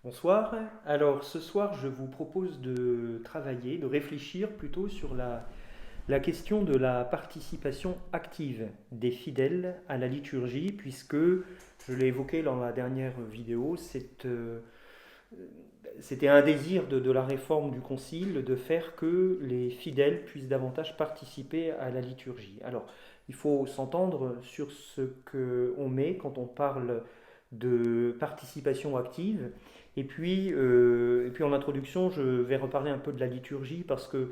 Bonsoir. Alors ce soir, je vous propose de travailler, de réfléchir plutôt sur la question de la participation active des fidèles à la liturgie, puisque, je l'ai évoqué dans la dernière vidéo, c'était un désir de la réforme du Concile de faire que les fidèles puissent davantage participer à la liturgie. Alors, il faut s'entendre sur ce qu'on met quand on parle de participation active. Et puis en introduction, je vais reparler un peu de la liturgie parce que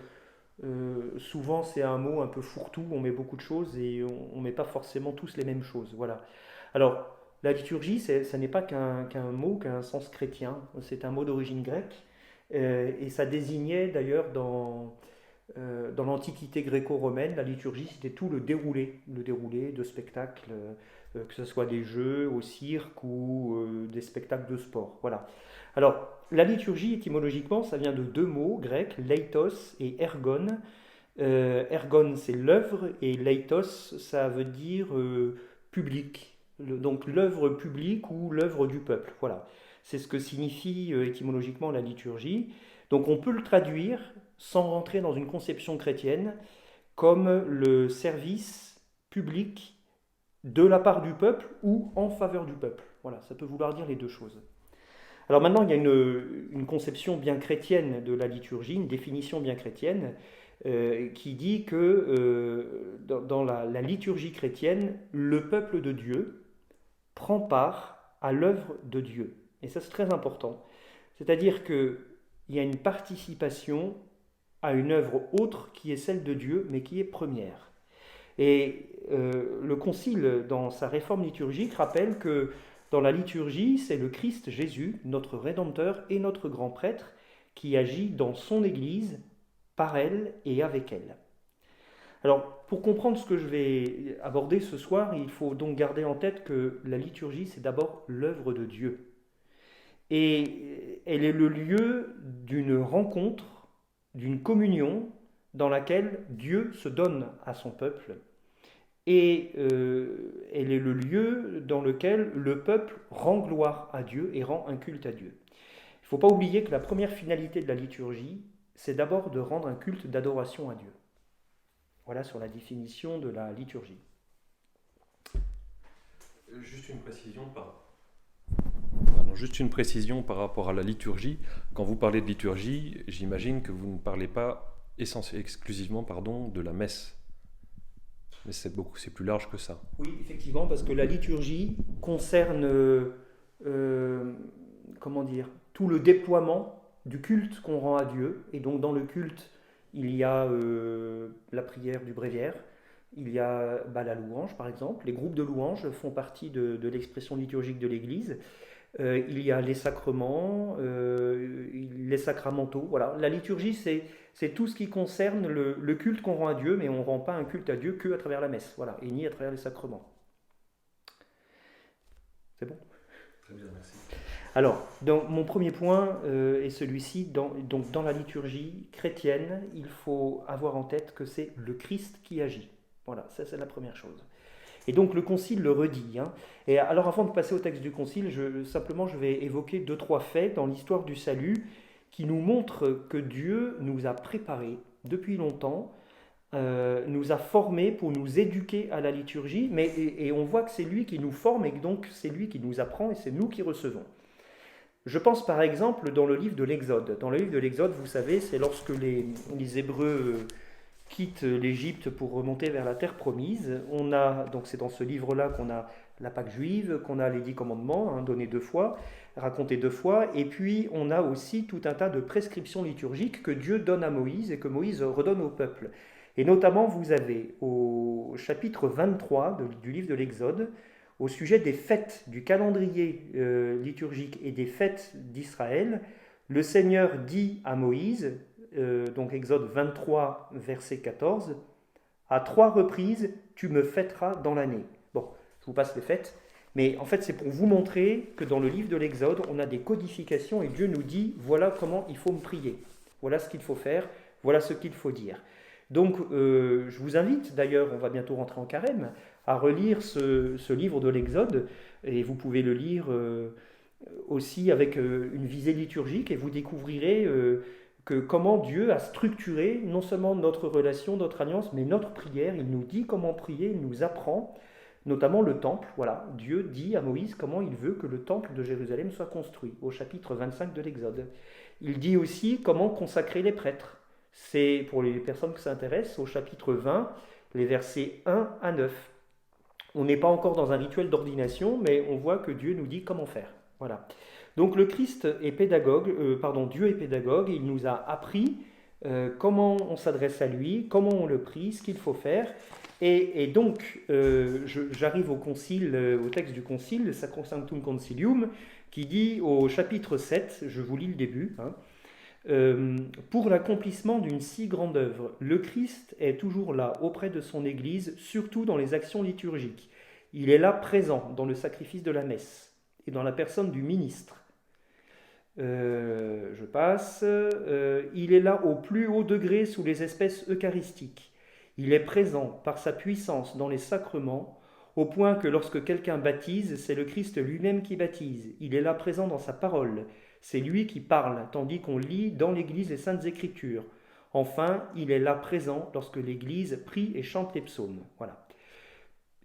souvent c'est un mot un peu fourre-tout, on met beaucoup de choses et on ne met pas forcément tous les mêmes choses. Voilà. Alors, la liturgie, ça n'est pas qu'un mot, qu'un sens chrétien, c'est un mot d'origine grecque et ça désignait d'ailleurs dans l'Antiquité gréco-romaine, la liturgie, c'était tout le déroulé de spectacles, que ce soit des jeux au cirque ou des spectacles de sport. Voilà. Alors, la liturgie, étymologiquement, ça vient de deux mots grecs, leitos et ergon. Ergon, c'est l'œuvre, et leitos, ça veut dire public. Donc l'œuvre publique ou l'œuvre du peuple. Voilà. C'est ce que signifie étymologiquement la liturgie. Donc on peut le traduire, sans rentrer dans une conception chrétienne, comme le service public de la part du peuple ou en faveur du peuple. Voilà, ça peut vouloir dire les deux choses. Alors maintenant, il y a une conception bien chrétienne de la liturgie, une définition bien chrétienne, qui dit que dans la liturgie chrétienne, le peuple de Dieu prend part à l'œuvre de Dieu. Et ça, c'est très important. C'est-à-dire qu'il y a une participation à une œuvre autre qui est celle de Dieu, mais qui est première. Et le Concile, dans sa réforme liturgique, rappelle que dans la liturgie, c'est le Christ Jésus, notre Rédempteur et notre grand prêtre, qui agit dans son Église, par elle et avec elle. Alors, pour comprendre ce que je vais aborder ce soir, il faut donc garder en tête que la liturgie, c'est d'abord l'œuvre de Dieu. Et elle est le lieu d'une rencontre, d'une communion dans laquelle Dieu se donne à son peuple. Et elle est le lieu dans lequel le peuple rend gloire à Dieu et rend un culte à Dieu. Il ne faut pas oublier que la première finalité de la liturgie, c'est d'abord de rendre un culte d'adoration à Dieu. Voilà sur la définition de la liturgie. Juste une précision juste une précision par rapport à la liturgie. Quand vous parlez de liturgie, j'imagine que vous ne parlez pas exclusivement de la messe. Mais c'est plus large que ça. Oui, effectivement, parce que la liturgie concerne, comment dire, tout le déploiement du culte qu'on rend à Dieu. Et donc dans le culte, il y a la prière du bréviaire, il y a la louange par exemple. Les groupes de louanges font partie de l'expression liturgique de l'Église. Il y a les sacrements, les sacramentaux. Voilà, la liturgie, c'est tout ce qui concerne le culte qu'on rend à Dieu, mais on ne rend pas un culte à Dieu que à travers la messe, voilà, et ni à travers les sacrements. C'est bon? Très bien, merci. Alors, mon premier point est celui-ci. Donc, dans la liturgie chrétienne, il faut avoir en tête que c'est le Christ qui agit. Voilà, ça c'est la première chose. Et donc le Concile le redit. Hein. Et alors avant de passer au texte du Concile, simplement je vais évoquer deux, trois faits dans l'histoire du salut qui nous montrent que Dieu nous a préparés depuis longtemps, nous a formés pour nous éduquer à la liturgie, et on voit que c'est lui qui nous forme et que donc c'est lui qui nous apprend et c'est nous qui recevons. Je pense par exemple dans le livre de l'Exode. Dans le livre de l'Exode, vous savez, c'est lorsque les Hébreux quittent l'Égypte pour remonter vers la terre promise. Donc c'est dans ce livre-là qu'on a la Pâque juive, qu'on a les 10 commandements, donnés deux fois, racontés deux fois, et puis on a aussi tout un tas de prescriptions liturgiques que Dieu donne à Moïse et que Moïse redonne au peuple. Et notamment, vous avez au chapitre 23 du livre de l'Exode, au sujet des fêtes du calendrier liturgique et des fêtes d'Israël, le Seigneur dit à Moïse, donc Exode 23, verset 14, à 3 reprises, tu me fêteras dans l'année. Bon, je vous passe les fêtes, mais en fait c'est pour vous montrer que dans le livre de l'Exode, on a des codifications et Dieu nous dit, voilà comment il faut me prier, voilà ce qu'il faut faire, voilà ce qu'il faut dire. Donc je vous invite, d'ailleurs on va bientôt rentrer en carême, à relire ce livre de l'Exode, et vous pouvez le lire aussi avec une visée liturgique, et vous découvrirez que comment Dieu a structuré non seulement notre relation, notre alliance, mais notre prière. Il nous dit comment prier, il nous apprend, notamment le temple. Voilà, Dieu dit à Moïse comment il veut que le temple de Jérusalem soit construit, au chapitre 25 de l'Exode. Il dit aussi comment consacrer les prêtres. C'est, pour les personnes que ça intéresse, au chapitre 20, les versets 1 à 9. On n'est pas encore dans un rituel d'ordination, mais on voit que Dieu nous dit comment faire. Voilà. Donc le Christ est pédagogue, Dieu est pédagogue, il nous a appris comment on s'adresse à lui, comment on le prie, ce qu'il faut faire. Et donc, j'arrive au concile, au texte du concile, le Sacrosanctum Concilium, qui dit au chapitre 7, je vous lis le début, pour l'accomplissement d'une si grande œuvre, le Christ est toujours là auprès de son Église, surtout dans les actions liturgiques. Il est là présent dans le sacrifice de la messe et dans la personne du ministre. Je passe. Il est là au plus haut degré sous les espèces eucharistiques. Il est présent par sa puissance dans les sacrements, au point que lorsque quelqu'un baptise, c'est le Christ lui-même qui baptise. Il est là présent dans sa parole. C'est lui qui parle, tandis qu'on lit dans l'Église les Saintes Écritures. Enfin, il est là présent lorsque l'Église prie et chante les psaumes. Voilà.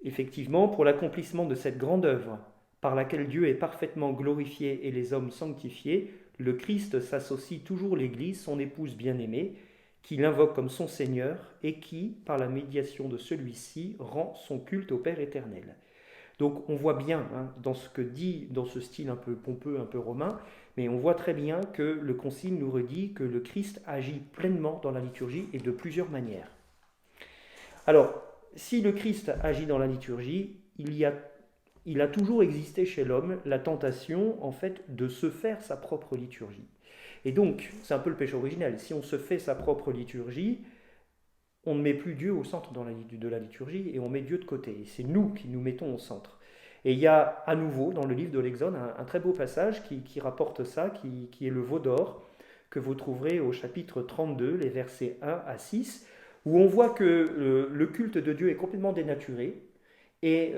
Effectivement, pour l'accomplissement de cette grande œuvre, par laquelle Dieu est parfaitement glorifié et les hommes sanctifiés, le Christ s'associe toujours l'Église, son épouse bien-aimée, qui l'invoque comme son Seigneur et qui, par la médiation de celui-ci, rend son culte au Père éternel. Donc on voit bien, dans ce que dit, dans ce style un peu pompeux, un peu romain, mais on voit très bien que le Concile nous redit que le Christ agit pleinement dans la liturgie et de plusieurs manières. Alors, si le Christ agit dans la liturgie, il a toujours existé chez l'homme la tentation, en fait, de se faire sa propre liturgie. Et donc, c'est un peu le péché originel. Si on se fait sa propre liturgie, on ne met plus Dieu au centre de la liturgie et on met Dieu de côté. Et c'est nous qui nous mettons au centre. Et il y a à nouveau dans le livre de l'Exode un très beau passage qui rapporte ça, qui est le veau d'or, que vous trouverez au chapitre 32, les versets 1 à 6, où on voit que le culte de Dieu est complètement dénaturé. Et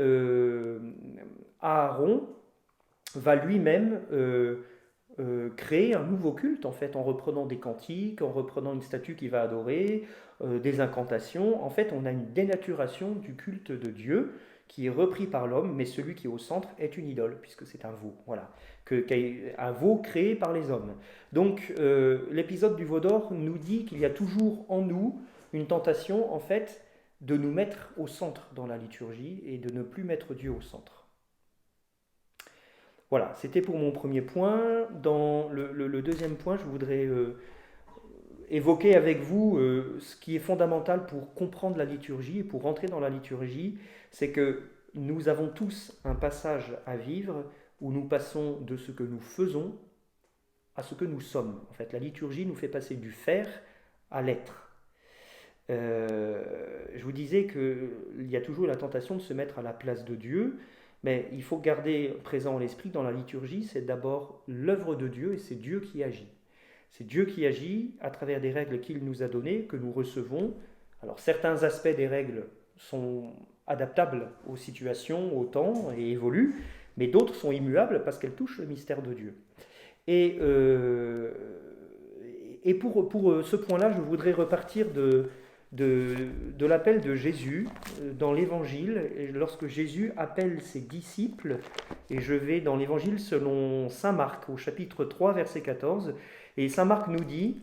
Aaron va lui-même créer un nouveau culte, en fait, en reprenant des cantiques, en reprenant une statue qu'il va adorer, des incantations. En fait, on a une dénaturation du culte de Dieu qui est repris par l'homme, mais celui qui est au centre est une idole, puisque c'est un veau. Voilà. Un veau créé par les hommes. Donc, l'épisode du veau d'or nous dit qu'il y a toujours en nous une tentation, en fait, de nous mettre au centre dans la liturgie et de ne plus mettre Dieu au centre. Voilà, c'était pour mon premier point. Dans le deuxième point, je voudrais évoquer avec vous ce qui est fondamental pour comprendre la liturgie et pour rentrer dans la liturgie, c'est que nous avons tous un passage à vivre où nous passons de ce que nous faisons à ce que nous sommes. En fait, la liturgie nous fait passer du faire à l'être. Je vous disais qu'il y a toujours la tentation de se mettre à la place de Dieu, mais il faut garder présent l'esprit que dans la liturgie, c'est d'abord l'œuvre de Dieu et c'est Dieu qui agit. C'est Dieu qui agit à travers des règles qu'il nous a données, que nous recevons. Alors certains aspects des règles sont adaptables aux situations, au temps et évoluent, mais d'autres sont immuables parce qu'elles touchent le mystère de Dieu. Et pour ce point-là, je voudrais repartir de l'appel de Jésus dans l'Évangile, lorsque Jésus appelle ses disciples, et je vais dans l'Évangile selon saint Marc, au chapitre 3, verset 14, et saint Marc nous dit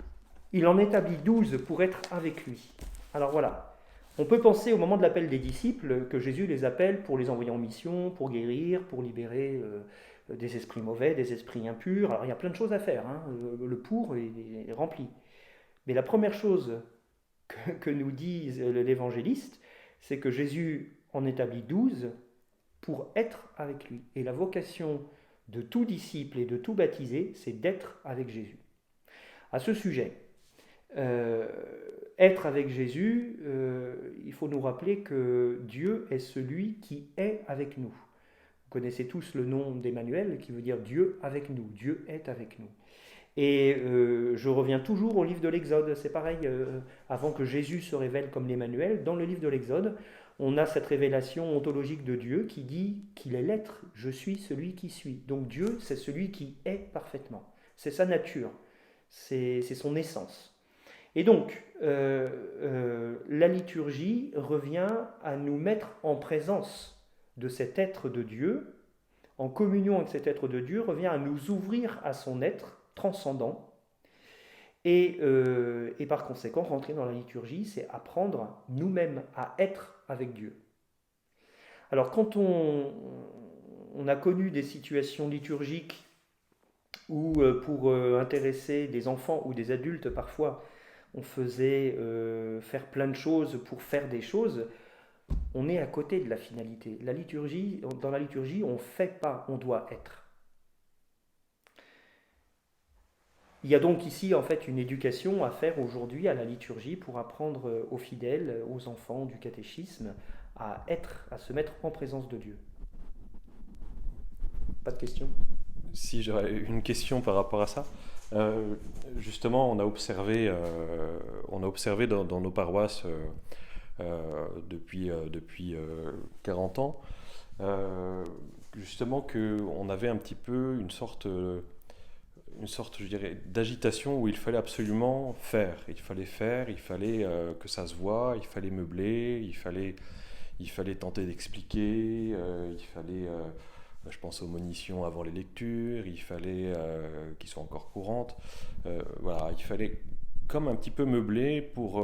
« Il en établit 12 pour être avec lui ». Alors voilà, on peut penser au moment de l'appel des disciples que Jésus les appelle pour les envoyer en mission, pour guérir, pour libérer des esprits mauvais, des esprits impurs. Alors il y a plein de choses à faire, le pour est rempli. Mais la première chose que nous dit l'évangéliste, c'est que Jésus en établit 12 pour être avec lui. Et la vocation de tout disciple et de tout baptisé, c'est d'être avec Jésus. À ce sujet, être avec Jésus, il faut nous rappeler que Dieu est celui qui est avec nous. Vous connaissez tous le nom d'Emmanuel, qui veut dire Dieu avec nous. Dieu est avec nous. Et je reviens toujours au livre de l'Exode, c'est pareil, avant que Jésus se révèle comme l'Emmanuel, dans le livre de l'Exode, on a cette révélation ontologique de Dieu qui dit qu'il est l'être, je suis celui qui suis. Donc Dieu, c'est celui qui est parfaitement. C'est sa nature, c'est son essence. Et donc, la liturgie revient à nous mettre en présence de cet être de Dieu, en communion avec cet être de Dieu, revient à nous ouvrir à son être transcendant. Et par conséquent, rentrer dans la liturgie, c'est apprendre nous-mêmes à être avec Dieu. Alors, quand on a connu des situations liturgiques où, pour intéresser des enfants ou des adultes, parfois, on faisait faire plein de choses pour faire des choses, on est à côté de la finalité. Dans la liturgie, on ne fait pas, on doit être. Il y a donc ici en fait une éducation à faire aujourd'hui à la liturgie pour apprendre aux fidèles, aux enfants du catéchisme, à être, à se mettre en présence de Dieu. Pas de questions? Si j'aurais une question par rapport à ça, justement, on a observé dans nos paroisses depuis 40 ans, justement qu'on avait un petit peu une sorte, je dirais, d'agitation où il fallait absolument faire. Il fallait que ça se voie, il fallait meubler, il fallait tenter d'expliquer, je pense aux monitions avant les lectures, il fallait qu'ils soient encore courantes. Voilà, il fallait comme un petit peu meubler pour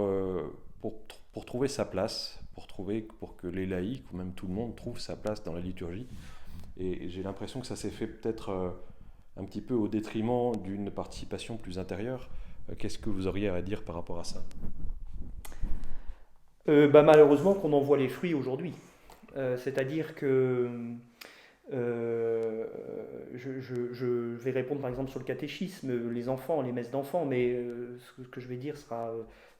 trouver sa place, pour que les laïcs ou même tout le monde trouve sa place dans la liturgie. Et j'ai l'impression que ça s'est fait peut-être un petit peu au détriment d'une participation plus intérieure. Qu'est-ce que vous auriez à dire par rapport à ça? Malheureusement qu'on en voit les fruits aujourd'hui. C'est-à-dire que je vais répondre par exemple sur le catéchisme, les enfants, les messes d'enfants, mais ce que je vais dire sera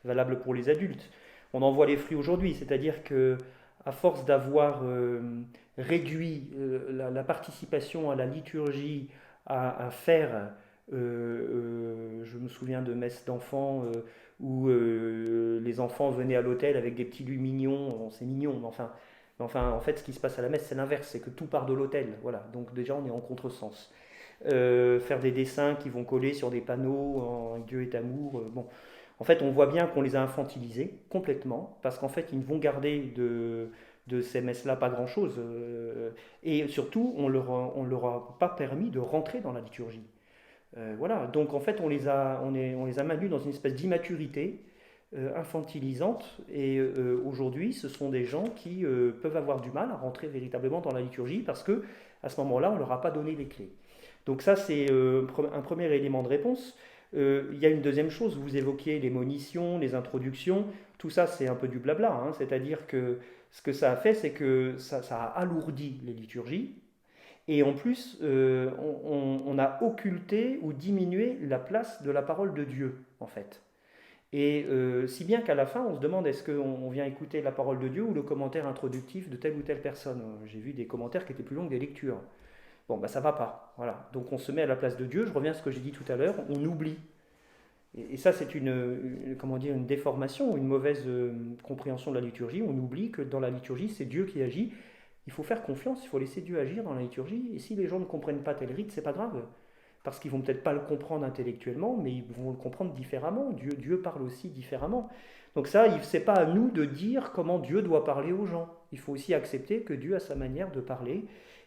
valable pour les adultes. On en voit les fruits aujourd'hui, c'est-à-dire que à force d'avoir réduit la participation à la liturgie à faire, je me souviens de messes d'enfants où les enfants venaient à l'autel avec des petits lus mignons, bon, c'est mignon, mais enfin, en fait, ce qui se passe à la messe, c'est l'inverse, c'est que tout part de l'autel. Voilà, donc déjà, on est en contresens. Faire des dessins qui vont coller sur des panneaux, Dieu est amour. Bon, en fait, on voit bien qu'on les a infantilisés complètement, parce qu'en fait, ils ne vont garder de ces messes-là pas grand-chose. Et surtout, on leur a pas permis de rentrer dans la liturgie. Voilà, donc en fait, on les a maintenus dans une espèce d'immaturité infantilisante. Et aujourd'hui, ce sont des gens qui peuvent avoir du mal à rentrer véritablement dans la liturgie parce que à ce moment-là, on leur a pas donné les clés. Donc ça, c'est un premier élément de réponse. Il y a une deuxième chose, vous évoquiez les monitions, les introductions, tout ça c'est un peu du blabla, hein. C'est-à-dire que ce que ça a fait, c'est que ça a alourdi les liturgies, et en plus, on a occulté ou diminué la place de la parole de Dieu, en fait. Et si bien qu'à la fin, on se demande est-ce qu'on vient écouter la parole de Dieu ou le commentaire introductif de telle ou telle personne. J'ai vu des commentaires qui étaient plus longs que des lectures. Bon, bah ça va pas. Voilà. Donc on se met à la place de Dieu. Je reviens à ce que j'ai dit tout à l'heure. On oublie. Et ça, c'est comment dire, une déformation, une mauvaise compréhension de la liturgie. On oublie que dans la liturgie, c'est Dieu qui agit. Il faut faire confiance, il faut laisser Dieu agir dans la liturgie. Et si les gens ne comprennent pas tel rite, c'est pas grave. Parce qu'ils vont peut-être pas le comprendre intellectuellement, mais ils vont le comprendre différemment. Dieu parle aussi différemment. Donc ça, c'est pas à nous de dire comment Dieu doit parler aux gens. Il faut aussi accepter que Dieu a sa manière de parler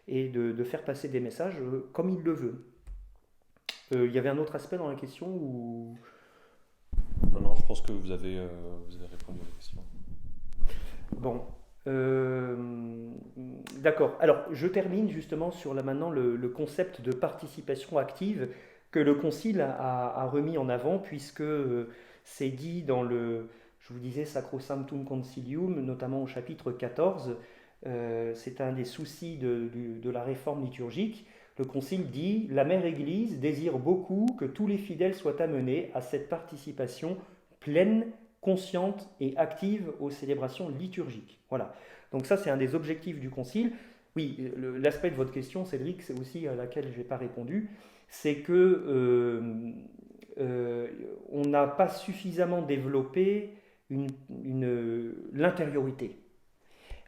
et de faire passer des messages comme il le veut. Il y avait un autre aspect dans la question où... Non, je pense que vous avez répondu à la question. Bon. D'accord. Alors, je termine justement sur maintenant le concept de participation active que le Concile a remis en avant, puisque c'est dit dans je vous disais, Sacrosanctum Concilium, notamment au chapitre 14. C'est un des soucis de la réforme liturgique. Le Concile dit: la Mère Église désire beaucoup que tous les fidèles soient amenés à cette participation pleine, consciente et active aux célébrations liturgiques. Voilà. Donc ça, c'est un des objectifs du Concile. Oui, l'aspect de votre question, Cédric, c'est aussi à laquelle je n'ai pas répondu, c'est que on n'a pas suffisamment développé l'intériorité.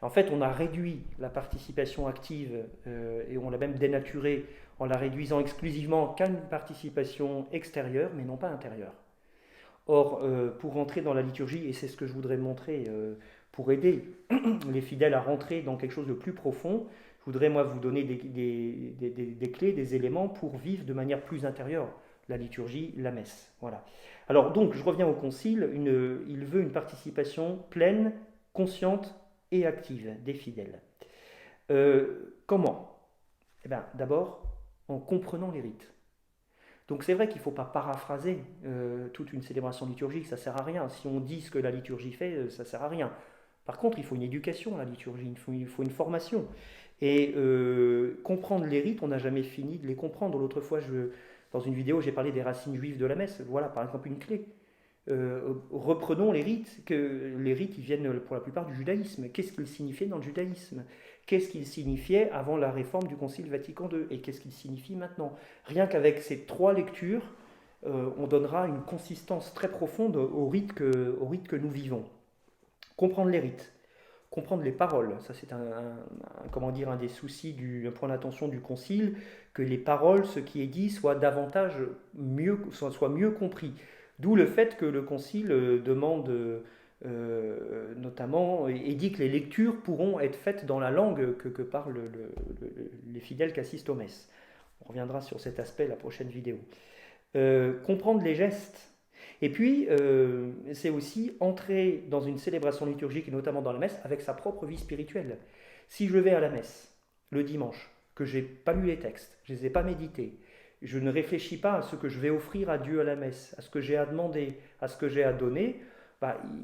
En fait, on a réduit la participation active et on l'a même dénaturée en la réduisant exclusivement qu'à une participation extérieure, mais non pas intérieure. Or, pour rentrer dans la liturgie, et c'est ce que je voudrais montrer pour aider les fidèles à rentrer dans quelque chose de plus profond, je voudrais moi vous donner des clés, des éléments pour vivre de manière plus intérieure la liturgie, la messe. Voilà. Alors donc, je reviens au concile, il veut une participation pleine, consciente et active des fidèles. Comment? Eh bien, d'abord, en comprenant les rites. Donc c'est vrai qu'il ne faut pas paraphraser toute une célébration liturgique, ça ne sert à rien. Si on dit ce que la liturgie fait, ça ne sert à rien. Par contre, il faut une éducation à la liturgie, il faut une formation. Et comprendre les rites, on n'a jamais fini de les comprendre. L'autre fois, dans une vidéo, j'ai parlé des racines juives de la messe. Voilà, par exemple, une clé. Reprenons les rites, les rites ils viennent pour la plupart du judaïsme. Qu'est-ce qu'ils signifiaient dans le judaïsme? Qu'est-ce qu'ils signifiaient avant la réforme du Concile Vatican II? Et qu'est-ce qu'ils signifient maintenant? Rien qu'avec ces 3 lectures, on donnera une consistance très profonde au rite que nous vivons. Comprendre les rites, comprendre les paroles, ça c'est comment dire, un des soucis, un point d'attention du Concile, que les paroles, ce qui est dit, soit mieux compris. D'où le fait que le Concile demande notamment et dit que les lectures pourront être faites dans la langue que parlent les fidèles qui assistent aux messes. On reviendra sur cet aspect la prochaine vidéo. Comprendre les gestes. Et puis, c'est aussi entrer dans une célébration liturgique, et notamment dans la messe, avec sa propre vie spirituelle. Si je vais à la messe le dimanche, que je n'ai pas lu les textes, je ne les ai pas médités, je ne réfléchis pas à ce que je vais offrir à Dieu à la messe, à ce que j'ai à demander, à ce que j'ai à donner,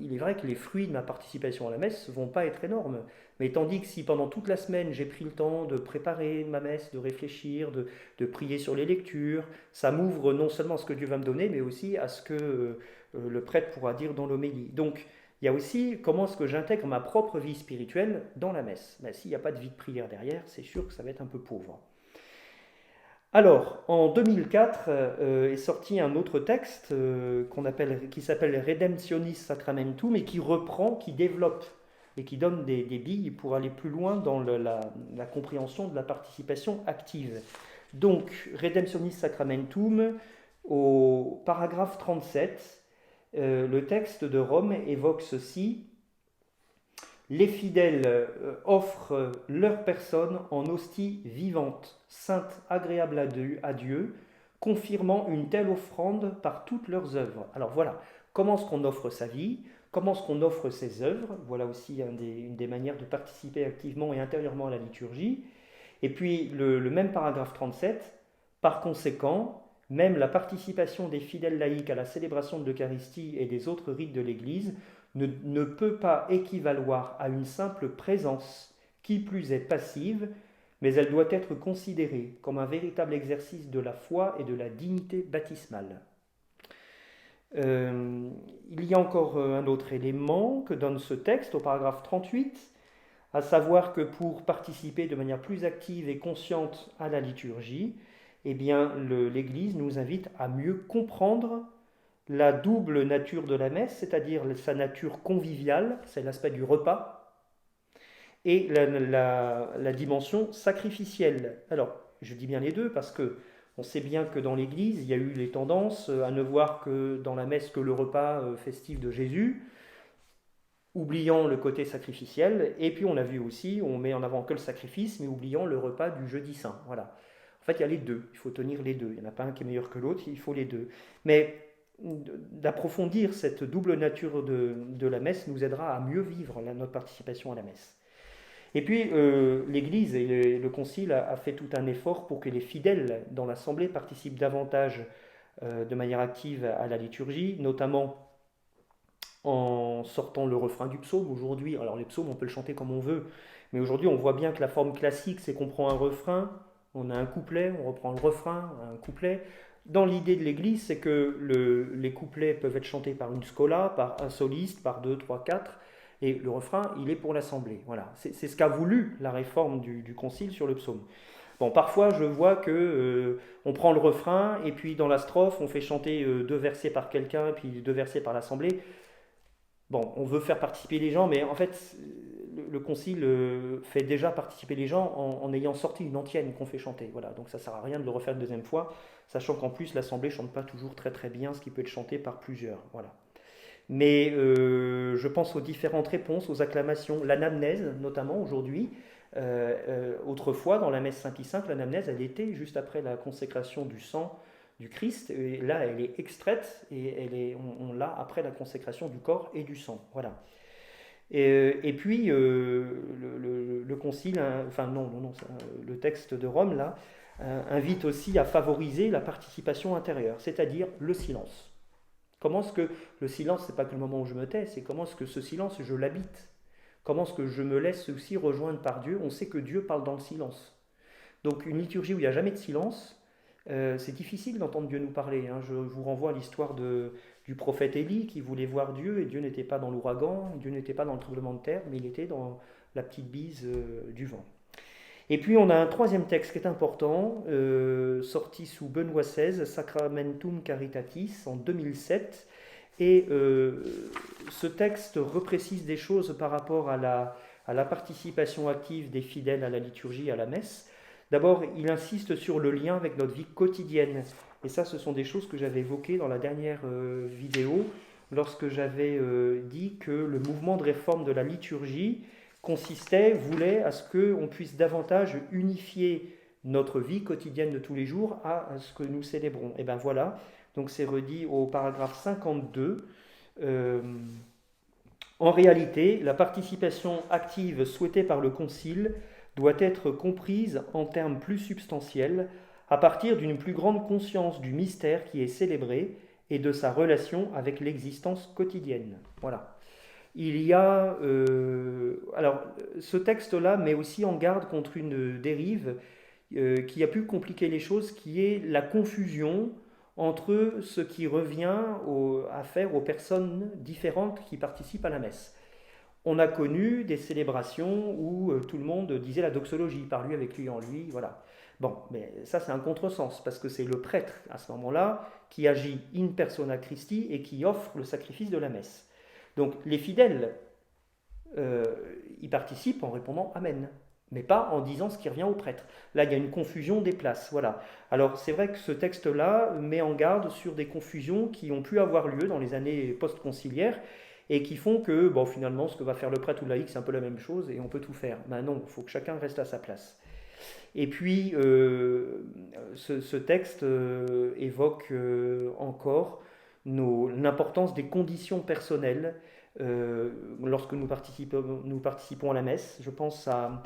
il est vrai que les fruits de ma participation à la messe ne vont pas être énormes. Mais tandis que si pendant toute la semaine j'ai pris le temps de préparer ma messe, de réfléchir, de prier sur les lectures, ça m'ouvre non seulement à ce que Dieu va me donner, mais aussi à ce que le prêtre pourra dire dans l'homélie. Donc il y a aussi comment est-ce que j'intègre ma propre vie spirituelle dans la messe. S'il n'y a pas de vie de prière derrière, c'est sûr que ça va être un peu pauvre. Alors, en 2004 est sorti un autre texte qui s'appelle Redemptionis Sacramentum et qui reprend, qui développe et qui donne des billes pour aller plus loin dans la compréhension de la participation active. Donc, Redemptionis Sacramentum, au paragraphe 37, le texte de Rome évoque ceci. Les fidèles offrent leur personne en hostie vivante, sainte, agréable à Dieu, confirmant une telle offrande par toutes leurs œuvres. Alors voilà, comment est-ce qu'on offre sa vie? Comment est-ce qu'on offre ses œuvres? Voilà aussi une des manières de participer activement et intérieurement à la liturgie. Et puis le même paragraphe 37, par conséquent, même la participation des fidèles laïcs à la célébration de l'Eucharistie et des autres rites de l'Église ne peut pas équivaloir à une simple présence, qui plus est passive, mais elle doit être considérée comme un véritable exercice de la foi et de la dignité baptismale. Il y a encore un autre élément que donne ce texte au paragraphe 38, à savoir que pour participer de manière plus active et consciente à la liturgie, eh bien, l'Église nous invite à mieux comprendre la double nature de la messe, c'est-à-dire sa nature conviviale, c'est l'aspect du repas, et la dimension sacrificielle. Alors, je dis bien les deux parce que on sait bien que dans l'Église, il y a eu les tendances à ne voir que dans la messe que le repas festif de Jésus, oubliant le côté sacrificiel, et puis on a vu aussi, on met en avant que le sacrifice, mais oubliant le repas du jeudi saint. Voilà. En fait, il y a les deux, il faut tenir les deux. Il n'y en a pas un qui est meilleur que l'autre, il faut les deux. Mais d'approfondir cette double nature de la messe nous aidera à mieux vivre notre participation à la messe. Et puis l'Église et le Concile a fait tout un effort pour que les fidèles dans l'Assemblée participent davantage de manière active à la liturgie, notamment en sortant le refrain du psaume. Aujourd'hui, alors les psaumes on peut le chanter comme on veut, mais aujourd'hui on voit bien que la forme classique c'est qu'on prend un refrain, on a un couplet, on reprend le refrain, un couplet. Dans l'idée de l'Église, c'est que les couplets peuvent être chantés par une scola, par un soliste, par 2, 3, 4, et le refrain, il est pour l'Assemblée. Voilà. C'est ce qu'a voulu la réforme du Concile sur le psaume. Bon, parfois, je vois que on prend le refrain, et puis dans la strophe, on fait chanter 2 versets par quelqu'un, puis 2 versets par l'Assemblée. Bon, on veut faire participer les gens, mais en fait, le concile fait déjà participer les gens en ayant sorti une antienne qu'on fait chanter. Voilà, donc ça ne sert à rien de le refaire une deuxième fois, sachant qu'en plus l'assemblée ne chante pas toujours très très bien, ce qui peut être chanté par plusieurs. Voilà. Mais je pense aux différentes réponses, aux acclamations, l'anamnèse notamment aujourd'hui. Autrefois, dans la messe Saint-Pie V, l'anamnèse, elle était juste après la consécration du sang du Christ. Et là, elle est extraite et on l'a après la consécration du corps et du sang. Voilà. Et puis, le concile, enfin non, le texte de Rome, là, invite aussi à favoriser la participation intérieure, c'est-à-dire le silence. Comment est-ce que le silence, c'est pas que le moment où je me tais, c'est comment est-ce que ce silence, je l'habite. Comment est-ce que je me laisse aussi rejoindre par Dieu. On sait que Dieu parle dans le silence. Donc une liturgie où il n'y a jamais de silence, c'est difficile d'entendre Dieu nous parler. Hein. Je vous renvoie à l'histoire du prophète Élie qui voulait voir Dieu et Dieu n'était pas dans l'ouragan, Dieu n'était pas dans le tremblement de terre, mais il était dans la petite bise du vent. Et puis on a un troisième texte qui est important, sorti sous Benoît XVI, Sacramentum Caritatis, en 2007. Et ce texte reprécise des choses par rapport à la participation active des fidèles à la liturgie, à la messe. D'abord, il insiste sur le lien avec notre vie quotidienne. Et ça, ce sont des choses que j'avais évoquées dans la dernière vidéo, lorsque j'avais dit que le mouvement de réforme de la liturgie voulait à ce qu'on puisse davantage unifier notre vie quotidienne de tous les jours à ce que nous célébrons. Et bien voilà, donc c'est redit au paragraphe 52. En réalité, la participation active souhaitée par le Concile doit être comprise en termes plus substantiels, à partir d'une plus grande conscience du mystère qui est célébré et de sa relation avec l'existence quotidienne. Voilà. Il y a... alors, ce texte-là met aussi en garde contre une dérive qui a pu compliquer les choses, qui est la confusion entre ce qui revient à faire aux personnes différentes qui participent à la messe. On a connu des célébrations où tout le monde disait la doxologie, par lui, avec lui, en lui, voilà. Bon, mais ça c'est un contresens, parce que c'est le prêtre, à ce moment-là, qui agit in persona Christi et qui offre le sacrifice de la messe. Donc les fidèles y participent en répondant Amen, mais pas en disant ce qui revient au prêtre. Là, il y a une confusion des places. Voilà. Alors c'est vrai que ce texte-là met en garde sur des confusions qui ont pu avoir lieu dans les années post-conciliaires et qui font que, bon, finalement, ce que va faire le prêtre ou le laïc, c'est un peu la même chose et on peut tout faire. Ben non, il faut que chacun reste à sa place. Et puis, ce texte évoque encore l'importance des conditions personnelles lorsque nous participons à la messe. Je pense à...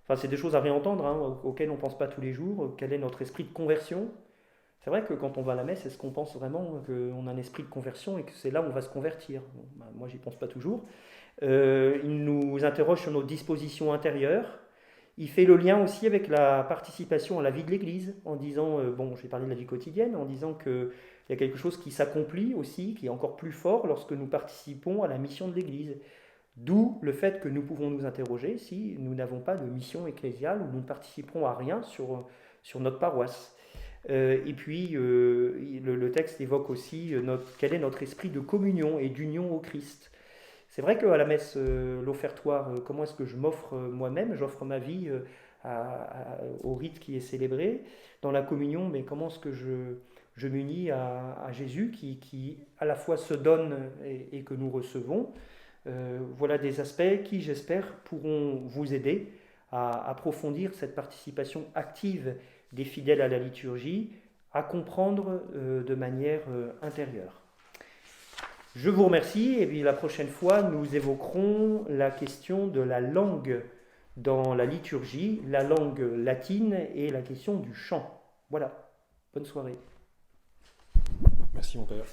Enfin, c'est des choses à réentendre, hein, auxquelles on ne pense pas tous les jours. Quel est notre esprit de conversion ? C'est vrai que quand on va à la messe, est-ce qu'on pense vraiment qu'on a un esprit de conversion et que c'est là où on va se convertir ? Bon, ben, moi, j'y pense pas toujours. Il nous interroge sur nos dispositions intérieures. Il fait le lien aussi avec la participation à la vie de l'Église, en disant, bon, je vais parler de la vie quotidienne, en disant qu'il y a quelque chose qui s'accomplit aussi, qui est encore plus fort lorsque nous participons à la mission de l'Église. D'où le fait que nous pouvons nous interroger si nous n'avons pas de mission ecclésiale ou nous ne participerons à rien sur notre paroisse. Et puis, le texte évoque aussi quel est notre esprit de communion et d'union au Christ. C'est vrai qu'à la messe, l'offertoire, comment est-ce que je m'offre moi-même ? J'offre ma vie au rite qui est célébré. Dans la communion, mais comment est-ce que je m'unis à Jésus qui à la fois se donne et que nous recevons ? Voilà des aspects qui, j'espère, pourront vous aider à approfondir cette participation active des fidèles à la liturgie, à comprendre de manière intérieure. Je vous remercie et puis la prochaine fois, nous évoquerons la question de la langue dans la liturgie, la langue latine et la question du chant. Voilà, bonne soirée. Merci mon père.